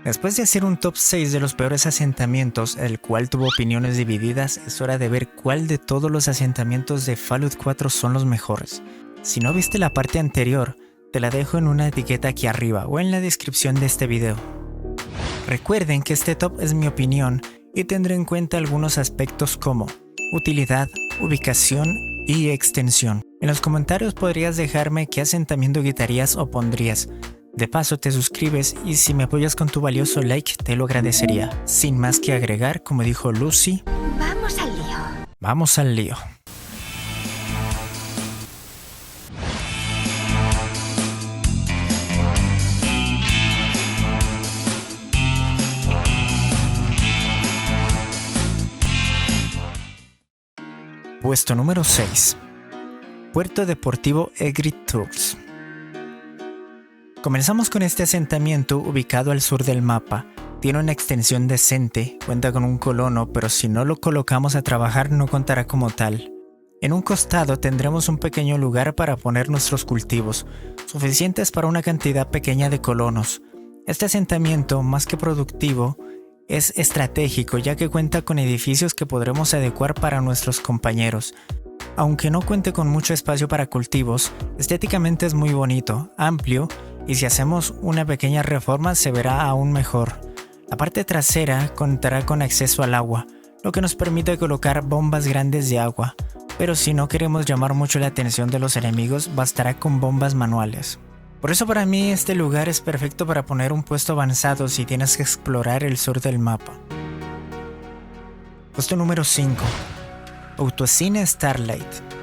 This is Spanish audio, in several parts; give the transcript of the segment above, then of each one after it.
Después de hacer un top 6 de los peores asentamientos, el cual tuvo opiniones divididas, es hora de ver cuál de todos los asentamientos de Fallout 4 son los mejores. Si no viste la parte anterior, te la dejo en una etiqueta aquí arriba o en la descripción de este video. Recuerden que este top es mi opinión y tendré en cuenta algunos aspectos como utilidad, ubicación y extensión. En los comentarios podrías dejarme qué asentamiento quitarías o pondrías. De paso te suscribes y si me apoyas con tu valioso like te lo agradecería. Sin más que agregar, como dijo Lucy, vamos al lío. Vamos al lío. Puesto número 6. Puerto Deportivo Egret Tours. Comenzamos con este asentamiento ubicado al sur del mapa. Tiene una extensión decente, cuenta con un colono, pero si no lo colocamos a trabajar no contará como tal. En un costado tendremos un pequeño lugar para poner nuestros cultivos, suficientes para una cantidad pequeña de colonos. Este asentamiento, más que productivo, es estratégico ya que cuenta con edificios que podremos adecuar para nuestros compañeros. Aunque no cuente con mucho espacio para cultivos, estéticamente es muy bonito, amplio y si hacemos una pequeña reforma se verá aún mejor. La parte trasera contará con acceso al agua, lo que nos permite colocar bombas grandes de agua, pero si no queremos llamar mucho la atención de los enemigos bastará con bombas manuales. Por eso para mí este lugar es perfecto para poner un puesto avanzado si tienes que explorar el sur del mapa. Puesto número 5. Autocine Starlight.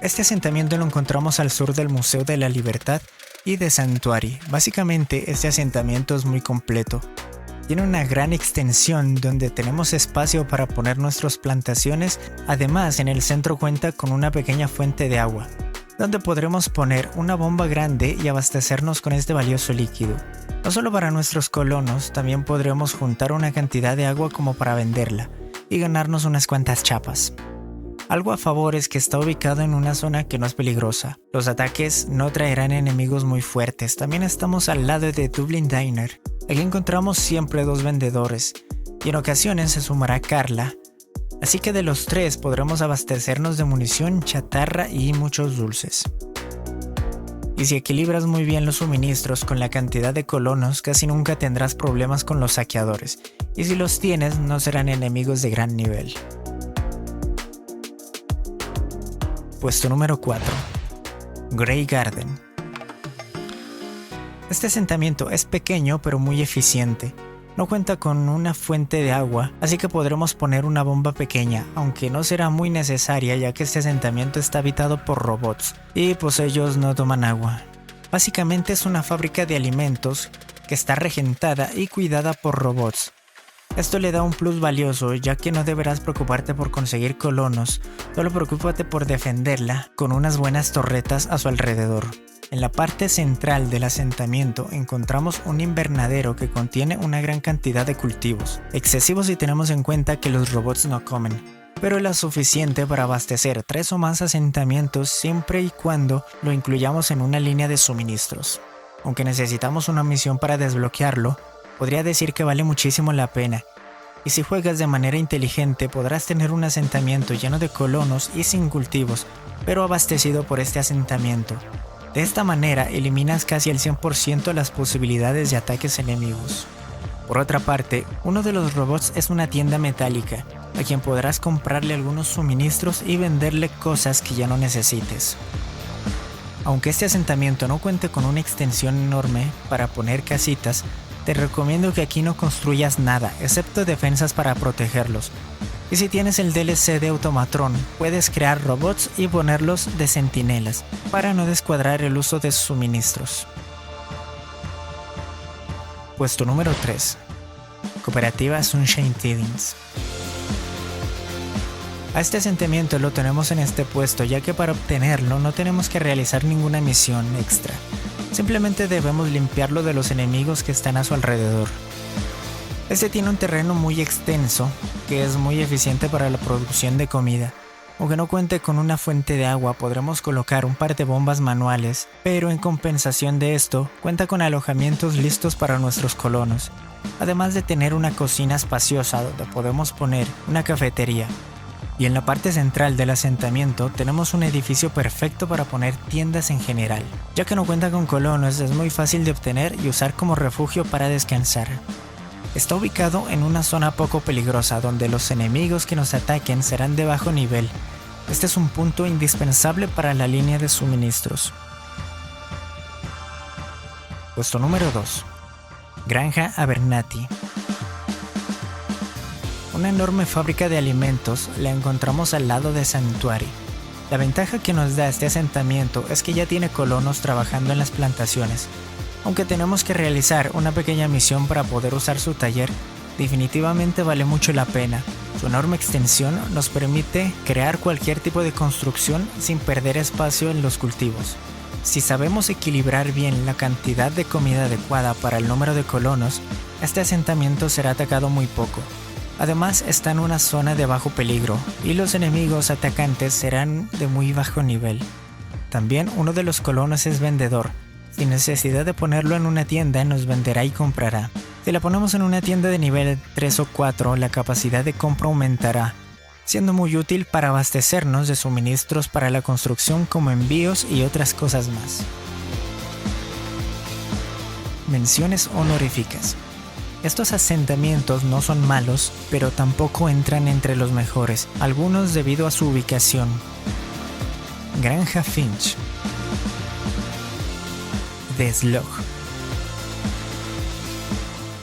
Este asentamiento lo encontramos al sur del Museo de la Libertad y de Sanctuary. Básicamente este asentamiento es muy completo. Tiene una gran extensión donde tenemos espacio para poner nuestras plantaciones. Además en el centro cuenta con una pequeña fuente de agua, donde podremos poner una bomba grande y abastecernos con este valioso líquido. No solo para nuestros colonos, también podremos juntar una cantidad de agua como para venderla y ganarnos unas cuantas chapas. Algo a favor es que está ubicado en una zona que no es peligrosa. Los ataques no traerán enemigos muy fuertes. También estamos al lado de Dublin Diner. Aquí encontramos siempre dos vendedores y en ocasiones se sumará Carla. Así que de los tres podremos abastecernos de munición, chatarra y muchos dulces. Y si equilibras muy bien los suministros con la cantidad de colonos, casi nunca tendrás problemas con los saqueadores. Y si los tienes, no serán enemigos de gran nivel. Puesto número 4. Grey Garden. Este asentamiento es pequeño pero muy eficiente. No cuenta con una fuente de agua, así que podremos poner una bomba pequeña, aunque no será muy necesaria ya que este asentamiento está habitado por robots y pues ellos no toman agua. Básicamente es una fábrica de alimentos que está regentada y cuidada por robots. Esto le da un plus valioso ya que no deberás preocuparte por conseguir colonos, solo preocúpate por defenderla con unas buenas torretas a su alrededor. En la parte central del asentamiento encontramos un invernadero que contiene una gran cantidad de cultivos, excesivos si tenemos en cuenta que los robots no comen, pero es lo suficiente para abastecer 3 o más asentamientos siempre y cuando lo incluyamos en una línea de suministros. Aunque necesitamos una misión para desbloquearlo, podría decir que vale muchísimo la pena. Y si juegas de manera inteligente podrás tener un asentamiento lleno de colonos y sin cultivos, pero abastecido por este asentamiento. De esta manera eliminas casi el 100% las posibilidades de ataques enemigos. Por otra parte, uno de los robots es una tienda metálica, a quien podrás comprarle algunos suministros y venderle cosas que ya no necesites. Aunque este asentamiento no cuente con una extensión enorme para poner casitas, te recomiendo que aquí no construyas nada, excepto defensas para protegerlos. Y si tienes el DLC de Automatron, puedes crear robots y ponerlos de centinelas, para no descuadrar el uso de suministros. Puesto número 3. Cooperativa Sunshine Tidings. A este asentamiento lo tenemos en este puesto ya que para obtenerlo no tenemos que realizar ninguna misión extra. Simplemente debemos limpiarlo de los enemigos que están a su alrededor. Este tiene un terreno muy extenso que es muy eficiente para la producción de comida. Aunque no cuente con una fuente de agua, podremos colocar un par de bombas manuales, pero en compensación de esto, cuenta con alojamientos listos para nuestros colonos, además de tener una cocina espaciosa donde podemos poner una cafetería. Y en la parte central del asentamiento tenemos un edificio perfecto para poner tiendas en general. Ya que no cuenta con colonos, es muy fácil de obtener y usar como refugio para descansar. Está ubicado en una zona poco peligrosa donde los enemigos que nos ataquen serán de bajo nivel. Este es un punto indispensable para la línea de suministros. Puesto número 2. Granja Abernathy. Una enorme fábrica de alimentos la encontramos al lado de Sanctuary. La ventaja que nos da este asentamiento es que ya tiene colonos trabajando en las plantaciones. Aunque tenemos que realizar una pequeña misión para poder usar su taller, definitivamente vale mucho la pena. Su enorme extensión nos permite crear cualquier tipo de construcción sin perder espacio en los cultivos. Si sabemos equilibrar bien la cantidad de comida adecuada para el número de colonos, este asentamiento será atacado muy poco. Además, está en una zona de bajo peligro y los enemigos atacantes serán de muy bajo nivel. También uno de los colonos es vendedor. Sin necesidad de ponerlo en una tienda, nos venderá y comprará. Si la ponemos en una tienda de nivel 3 o 4, la capacidad de compra aumentará, siendo muy útil para abastecernos de suministros para la construcción como envíos y otras cosas más. Menciones honoríficas. Estos asentamientos no son malos, pero tampoco entran entre los mejores, algunos debido a su ubicación. Granja Finch. The Slug.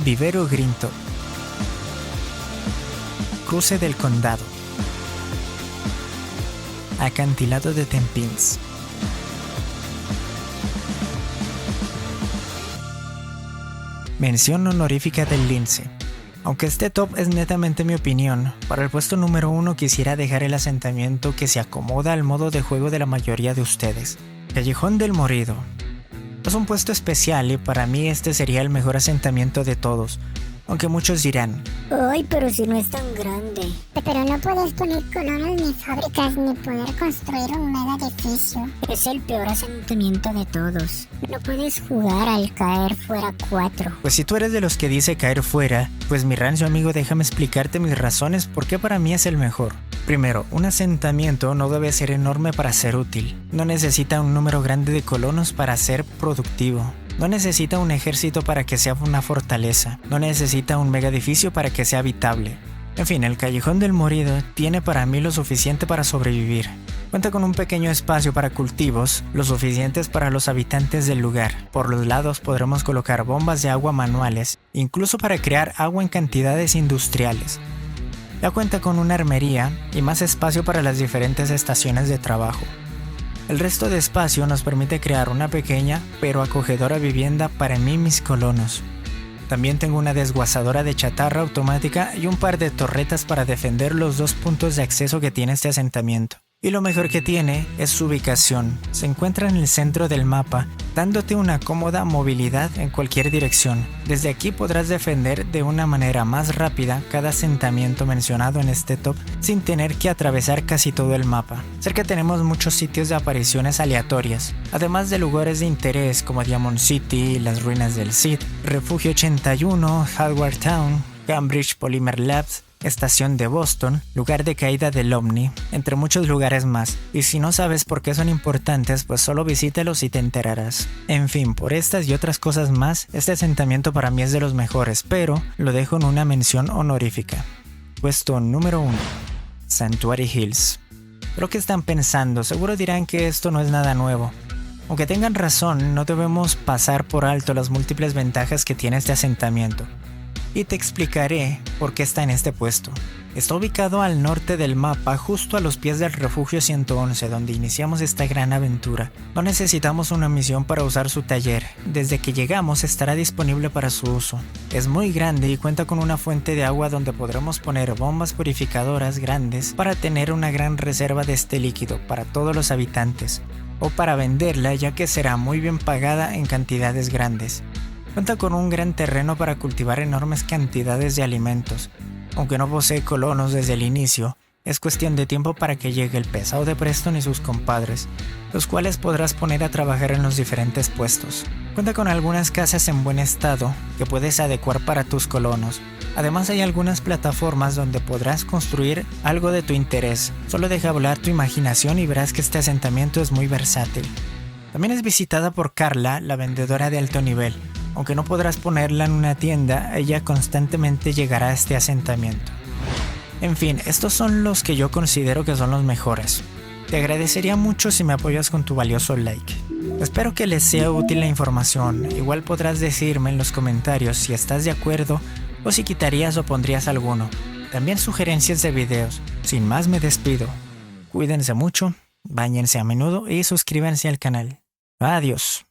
Vivero Grinto. Cruce del Condado. Acantilado de Tempins. Mención honorífica del Lince. Aunque este top es netamente mi opinión, para el puesto número 1 quisiera dejar el asentamiento que se acomoda al modo de juego de la mayoría de ustedes. Callejón del Morido. Es un puesto especial y para mí este sería el mejor asentamiento de todos, aunque muchos dirán: Ay, pero si no es tan grande. Pero no puedes poner colonos ni fábricas ni poder construir un mega edificio. Es el peor asentamiento de todos. No puedes jugar al caer fuera 4. Pues si tú eres de los que dice caer fuera, pues mi rancio amigo, déjame explicarte mis razones por qué para mí es el mejor. Primero, un asentamiento no debe ser enorme para ser útil. No necesita un número grande de colonos para ser productivo. No necesita un ejército para que sea una fortaleza. No necesita un mega edificio para que sea habitable. En fin, el Callejón del Morido tiene para mí lo suficiente para sobrevivir. Cuenta con un pequeño espacio para cultivos, lo suficientes para los habitantes del lugar. Por los lados podremos colocar bombas de agua manuales, incluso para crear agua en cantidades industriales. Ya cuenta con una armería y más espacio para las diferentes estaciones de trabajo. El resto de espacio nos permite crear una pequeña pero acogedora vivienda para mí y mis colonos. También tengo una desguazadora de chatarra automática y un par de torretas para defender los 2 puntos de acceso que tiene este asentamiento. Y lo mejor que tiene es su ubicación. Se encuentra en el centro del mapa, dándote una cómoda movilidad en cualquier dirección. Desde aquí podrás defender de una manera más rápida cada asentamiento mencionado en este top sin tener que atravesar casi todo el mapa. Cerca tenemos muchos sitios de apariciones aleatorias, además de lugares de interés como Diamond City, las ruinas del Cid, Refugio 81, Hardware Town, Cambridge Polymer Labs, Estación de Boston, lugar de caída del OVNI, entre muchos lugares más. Y si no sabes por qué son importantes, pues solo visítalos y te enterarás. En fin, por estas y otras cosas más, este asentamiento para mí es de los mejores, pero lo dejo en una mención honorífica. Puesto número 1. Sanctuary Hills. Creo que están pensando, seguro dirán que esto no es nada nuevo. Aunque tengan razón, no debemos pasar por alto las múltiples ventajas que tiene este asentamiento. Y te explicaré por qué está en este puesto. Está ubicado al norte del mapa, justo a los pies del Refugio 111, donde iniciamos esta gran aventura. No necesitamos una misión para usar su taller. Desde que llegamos estará disponible para su uso. Es muy grande y cuenta con una fuente de agua donde podremos poner bombas purificadoras grandes para tener una gran reserva de este líquido para todos los habitantes, o para venderla, ya que será muy bien pagada en cantidades grandes. Cuenta con un gran terreno para cultivar enormes cantidades de alimentos. Aunque no posee colonos desde el inicio, Es cuestión de tiempo para que llegue el pesado de Preston y sus compadres, los cuales podrás poner a trabajar en los diferentes puestos. Cuenta con algunas casas en buen estado que puedes adecuar para tus colonos. Además hay algunas plataformas donde podrás construir algo de tu interés. Solo deja volar tu imaginación y verás que este asentamiento es muy versátil. También es visitada por Carla, la vendedora de alto nivel. Aunque no podrás ponerla en una tienda, ella constantemente llegará a este asentamiento. En fin, estos son los que yo considero que son los mejores. Te agradecería mucho si me apoyas con tu valioso like. Espero que les sea útil la información. Igual podrás decirme en los comentarios si estás de acuerdo o si quitarías o pondrías alguno. También sugerencias de videos. Sin más me despido. Cuídense mucho, báñense a menudo y suscríbanse al canal. Adiós.